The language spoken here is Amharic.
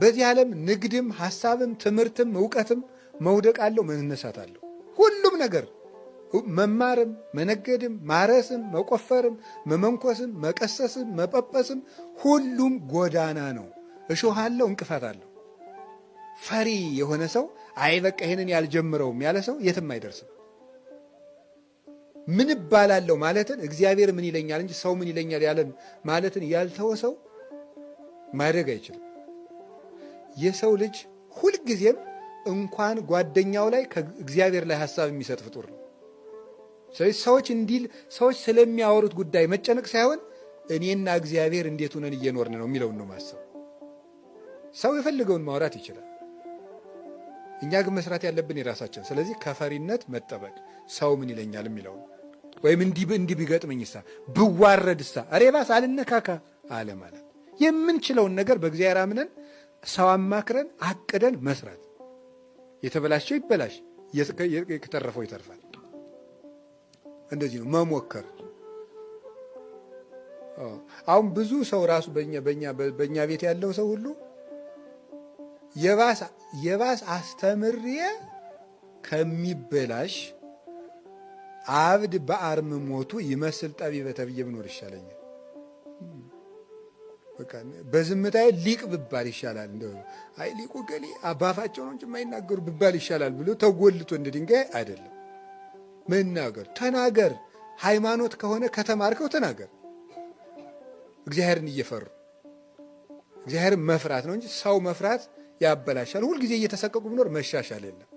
በዚህ ዓለም ንግድም ሐሳብም ትምህርትም ዕውቀትም መውደቅ አለው፣ መነሳት አለው። ሁሉም ነገር መማርም መነገድም ማረስም መቆፈርም መመንኮስም መቀሰስም መጳጳስም ሁሉም ጎዳና ነው። እሾህ አለው፣ እንቅፋት አለው። ፈሪ የሆነ ሰው አይ በቃ ይሄንን ያልጀምረውም ያለ ሰው የትም አይደርስም። ምን እባላለሁ ማለትን እግዚአብሔር ምን ይለኛል እንጂ ሰው ምን ይለኛል ያለን ማለትን ያልተወ ሰው ማድረግ አይችልም። የሰው ልጅ ሁልጊዜም እንኳን ጓደኛው ላይ ከእግዚአብሔር ላይ ሐሳብ የሚሰጥ ፍጡር ነው። ስለዚህ ሰዎች ስለሚያወሩት ጉዳይ መጨነቅ ሳይሆን እኔና እግዚአብሔር እንዴት ሆነን እየኖርን ነው የሚለውን ነው ማሰብ። ሰው የፈልገውን ማውራት ይችላል። እኛ ግን መስራት ያለብን የራሳችን። ስለዚህ ከፈሪነት መጠበቅ፣ ሰው ምን ይለኛል የሚለውን ወይም እንዲህ ቢገጥመኝሳ ብዋረድሳ አሬባስ አልነካካ አለ ማለት የምንችለውን ነገር በእግዚአብሔር አምነን ሰው አማክረን አቅደን መስራት። የተበላሸው ይበላሽ፣ የተረፈው ይተርፋል። እንደዚህ ነው መሞከር። አሁን ብዙ ሰው ራሱ በእኛ ቤት ያለው ሰው ሁሉ የባስ አስተምሬ ከሚበላሽ አብድ በአርም ሞቱ ይመስል ጠቢበ ተብዬ ብኖር ይሻለኛል። በቃ በዝምታዬ ሊቅ ብባል ይሻላል። እንደው አይ ሊቁ ገሌ አባፋቸው ነው እንጂ የማይናገሩ ብባል ይሻላል ብሎ ተጎልቶ እንደ ድንጋይ አይደለም መናገር። ተናገር። ሃይማኖት ከሆነ ከተማርከው ተናገር። እግዚአብሔርን እየፈሩ እግዚአብሔርን መፍራት ነው እንጂ ሰው መፍራት ያበላሻል። ሁልጊዜ እየተሰቀቁ ብኖር መሻሻል የለም።